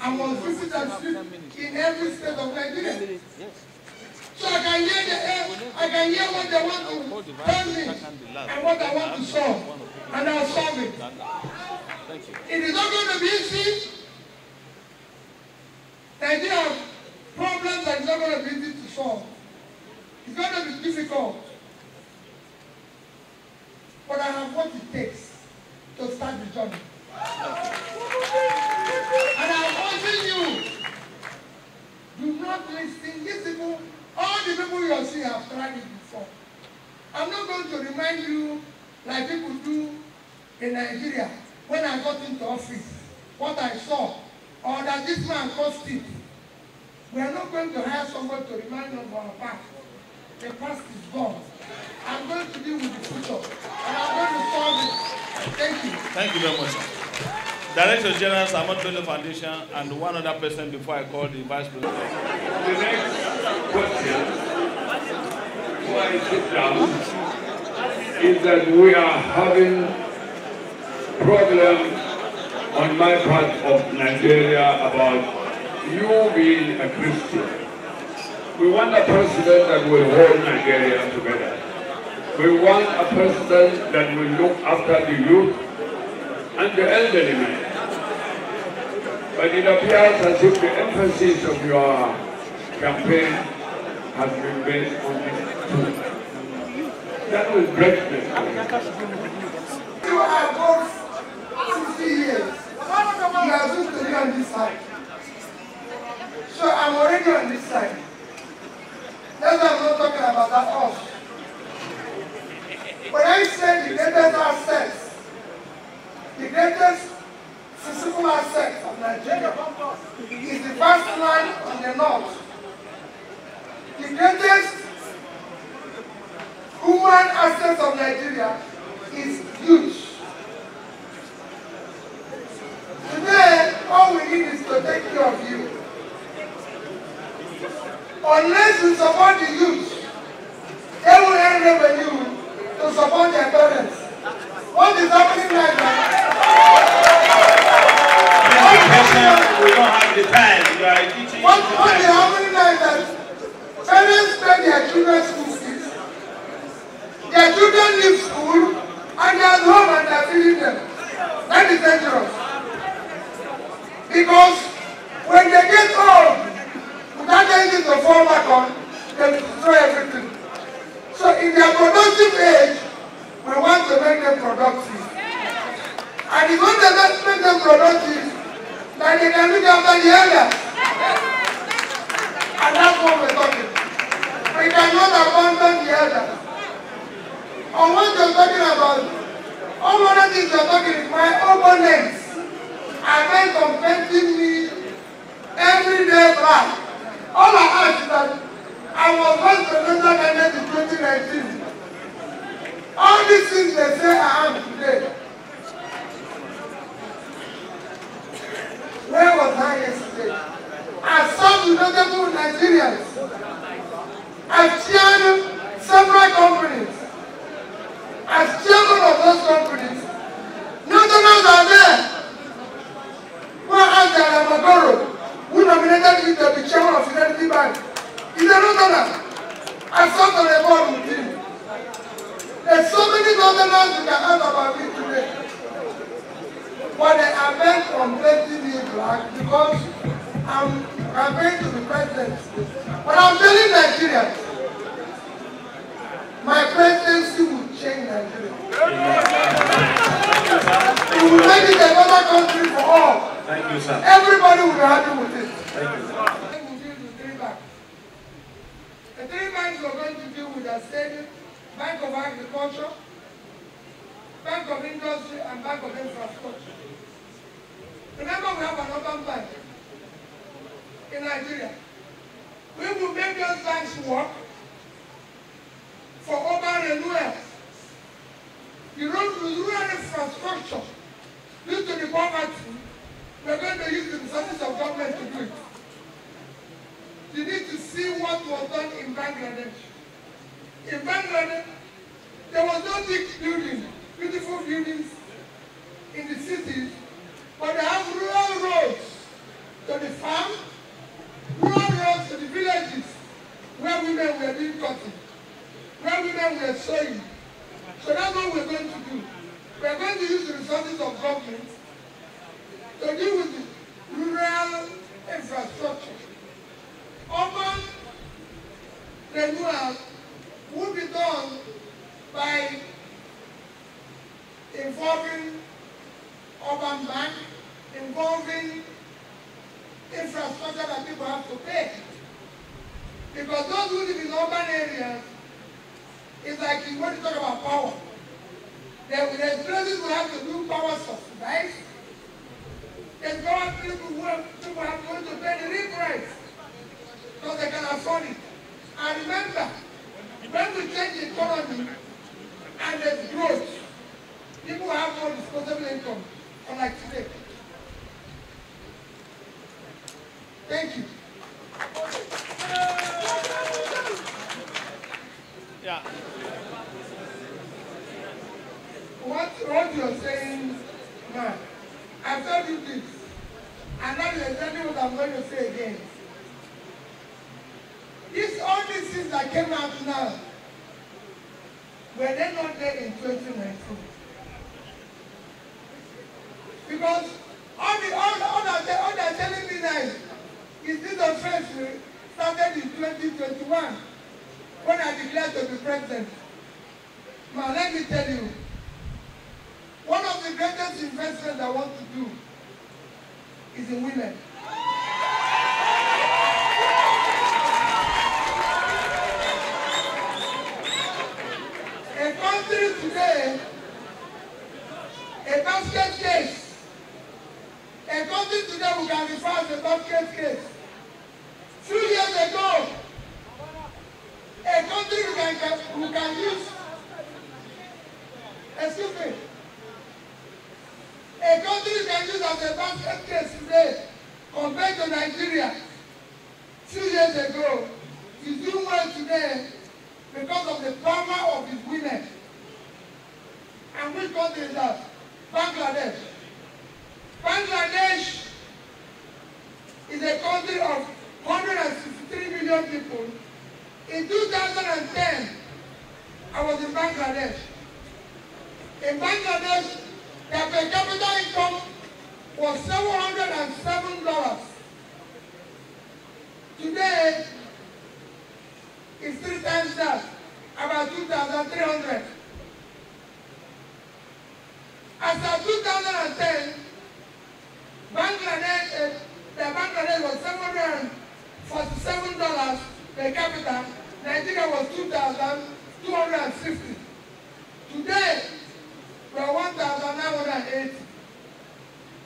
I was visit and speak in every state of Nigeria. So I can hear what they want to tell me and what I want to solve. And I'll solve it. It is not going to be easy. Nigeria has problems that is not going to be easy to solve. It's going to be difficult. But I have what it takes to start the journey. And I'm urging you, do not listen. These people, all the people you are seeing have tried it before. I'm not going to remind you like people do in Nigeria when I got into office, what I saw, or that this man caused it. We are not going to hire someone to remind us of our past. The past is gone. I'm going to deal with the future, and I'm going to solve it. Thank you. Thank you very much, sir. Director General Ahmed Bello Foundation, and one other person before I call the Vice President. The next question, before I sit down, is that we are having problem on my part of Nigeria about you being a Christian. We want a president that will hold Nigeria together. We want a president that will look after the youth and the elderly men. But it appears as if the emphasis of your campaign has been based on this too. That will break this. You are both 60 years. You are supposed to be on this side. So I'm already on this side. That's why I'm not talking about that off. When I say the greatest assets, the greatest physical asset of Nigeria is the vast land on the north. The greatest human asset of Nigeria is youth. Today, all we need is to take care of you. Unless we support the youth, they will earn revenue to support their parents. What is happening right now? We don't have the time. You are teaching. What is happening right now? Parents pay their children's school fees. Their children leave school and they are at home and they are feeding them. That is dangerous. Because when they get home, without anything to fall back on, they will destroy everything. So in their productive age, we want to make them productive. And if we want to make them productive, then they can look after the elders. And that's what we're talking. We cannot abandon the elders. On what you're talking about, all one of things you're talking is my opponents are men competing me every day back. All I ask is that I was vice presidential candidate in 2019. All these things they say I am today. Where was I yesterday? I served with notable Nigerians. I've chaired several companies. As chairman of those companies, Northerners are there. Well, as Southerners, you can ask about me today. But they are meant completely me black because I'm campaigning to be president. But I'm telling Nigerians, my presidency will change Nigeria. It will make it another country for all. Thank you, sir. Everybody will be happy with it. Thank you, sir. We'll deal with 3 banks. The 3 banks we're going to deal with are State, Bank of Agriculture, Bank of Industry, and Bank of Infrastructure. Remember, we have an urban bank in Nigeria. We will make those banks work for urban renewal. The rural infrastructure, due to the poverty, we're going to use the resources of government to do it. You need to see what was done in Bangladesh. In Bangladesh, there was no big building, beautiful buildings in the cities, but they have rural roads to the farm, rural roads to the villages, where women were doing cotton, where women were sewing. So that's what we're going to do. We're going to use the resources of government to deal with the rural infrastructure. Urban renewal will be done by involving urban bank, involving infrastructure that people have to pay. Because those who live in urban areas, it's like when you talk about power. There's places who have to do power subsidized. There's people who have to pay the real price because they can afford it. And remember, when we change the economy and there's growth, people have more disposable income, unlike today. Thank you. Yeah. What you're saying, man, I've told you this, and that is exactly what I'm going to say again. All these things that came out now, were they not there in 2019? Because all they're telling me now is this offense started in 2021 when I declared to be president. Now let me tell you, one of the greatest investments I want to do is in women. A country today, a basket case. A country today who can refer to a basket case. 2 years ago, a country who can use, excuse me, a country you can use as a basket case today compared to Nigeria 2 years ago is doing well today because of the power of its women. And which country is that? Bangladesh. Bangladesh is a country of 163 million people. In 2010, I was in Bangladesh. In Bangladesh, their per capita income was $707. Today, it's 3 times that, about 2,300. As of 2010, Bangladesh was $747 per capita. Nigeria was 2,250. Today, we are 1,980.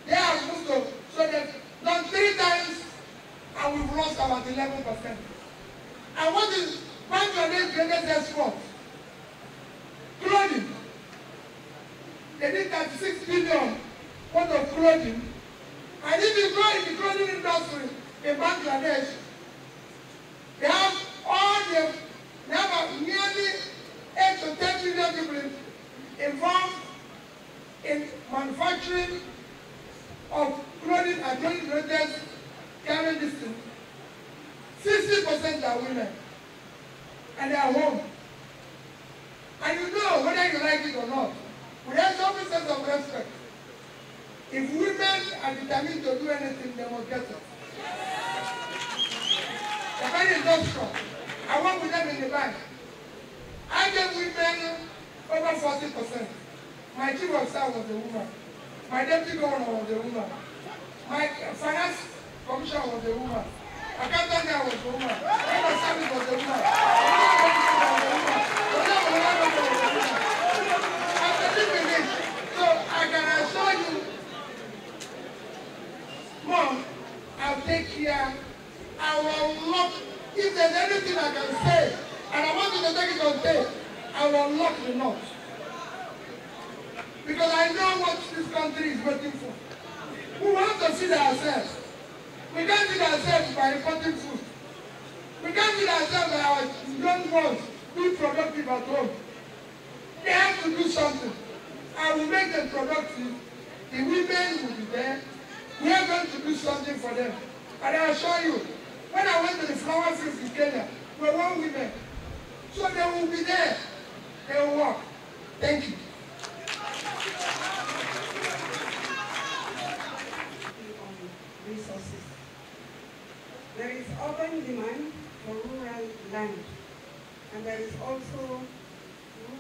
They have moved to, so they've done 3 times, and we've lost about 11%. And what is Bangladesh's greatest export? Clothing. They did 36 billion worth of clothing. And if you go in the clothing industry in Bangladesh, they have nearly 8 to 10 million people involved in manufacturing of clothing and clothing related carrying this thing. 60% are women, and they are home. And you know, whether you like it or not, we have some sense of respect. If women are determined to do anything, they must get it. They're very industrial. I work with them in the bank. I gave women over 40%. My chief of staff was a woman. My deputy governor was a woman. My finance commissioner was a woman. Accountant guy was a woman. Head of service was a woman. So I can assure you, Mom, I'll take care. I will unlock. If there's anything I can say, and I want you to take it on tape, I will unlock the knot. Because I know what this country is waiting for. We want to feed ourselves. We can't feed ourselves by importing food. We can't feed ourselves by our young ones being productive at home. They have to do something. I will make them productive. The women will be there. We are going to do something for them. And I assure you, when I went to the flower field in Kenya, we were 1 women. So they will be there. They will work. Thank you. Resources. There is urban demand for rural land, and there is also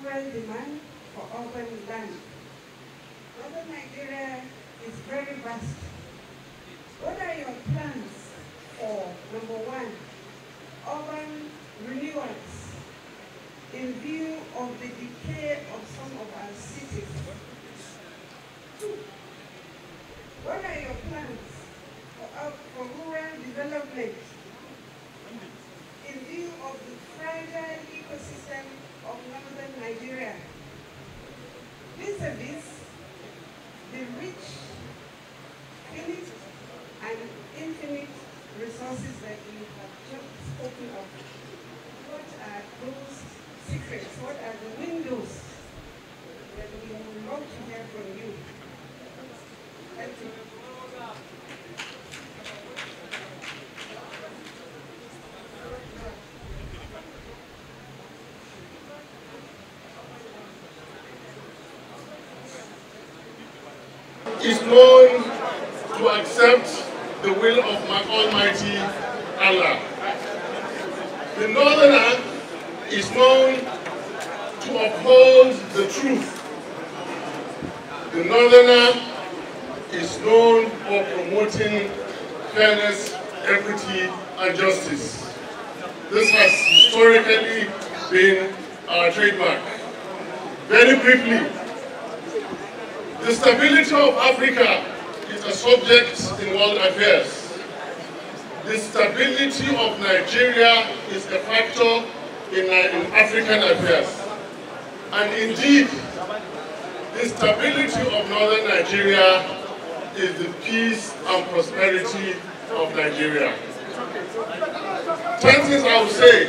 rural demand for urban land. Northern Nigeria is very vast. What are your plans for, number one, urban renewals in view of the decay of some of our cities? Two, what are your plans for rural development in view of the fragile ecosystem of northern Nigeria? Vis-a-vis the rich, finite, and infinite resources that you have just spoken of. What are those secrets? What are the windows that we would love to hear from you? Thank you. Is known to accept the will of my Almighty Allah. The Northerner is known to uphold the truth. The Northerner is known for promoting fairness, equity, and justice. This has historically been our trademark. Very briefly, the stability of Africa is a subject in world affairs. The stability of Nigeria is a factor in African affairs. And indeed, the stability of northern Nigeria is the peace and prosperity of Nigeria. 10 things I will say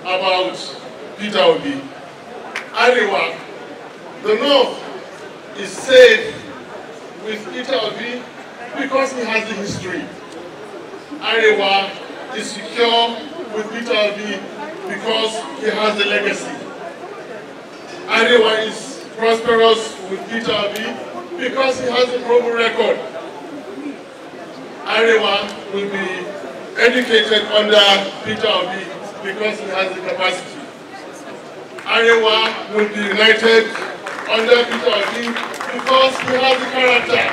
about Peter Obi. Arewa, the North, is safe with Peter Obi because he has the history. Arewa is secure with Peter Obi because he has the legacy. Arewa is prosperous with Peter Obi because he has a proven record. Arewa will be educated under Peter Obi because he has the capacity. Arewa will be united under Peter Obi because he has the character.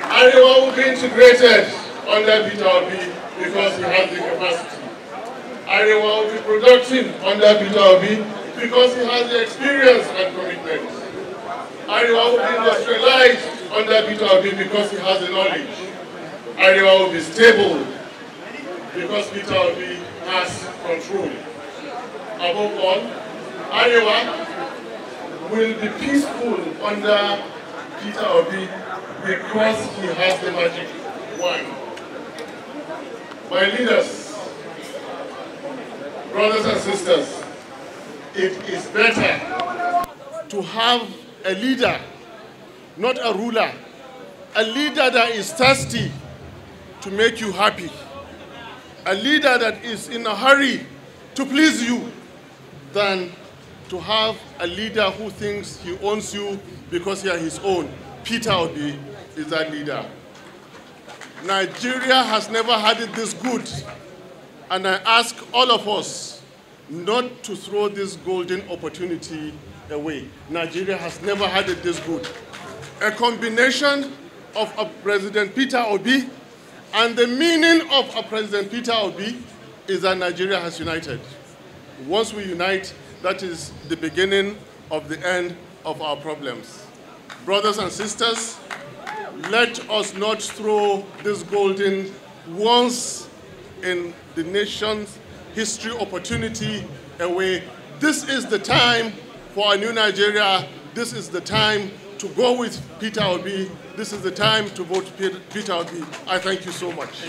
Arewa will be integrated under Peter Obi because he has the capacity. Arewa will be productive under Peter Obi because he has the experience and commitment. Arewa will be industrialized under Peter Obi because he has the knowledge. Arewa will be stable because Peter Obi has control. Above all, Arewa will be peaceful under Peter Obi because he has the magic wand. My leaders, brothers and sisters, it is better to have a leader, not a ruler, a leader that is thirsty to make you happy, a leader that is in a hurry to please you, than to have a leader who thinks he owns you because you are his own. Peter Obi is that leader. Nigeria has never had it this good, and I ask all of us not to throw this golden opportunity away. Nigeria has never had it this good. A combination of a President Peter Obi, and the meaning of a President Peter Obi is that Nigeria has united. Once we unite, that is the beginning of the end of our problems. Brothers and sisters, let us not throw this golden, once in the nation's history opportunity away. This is the time for a new Nigeria. This is the time to go with Peter Obi. This is the time to vote Peter Obi. I thank you so much.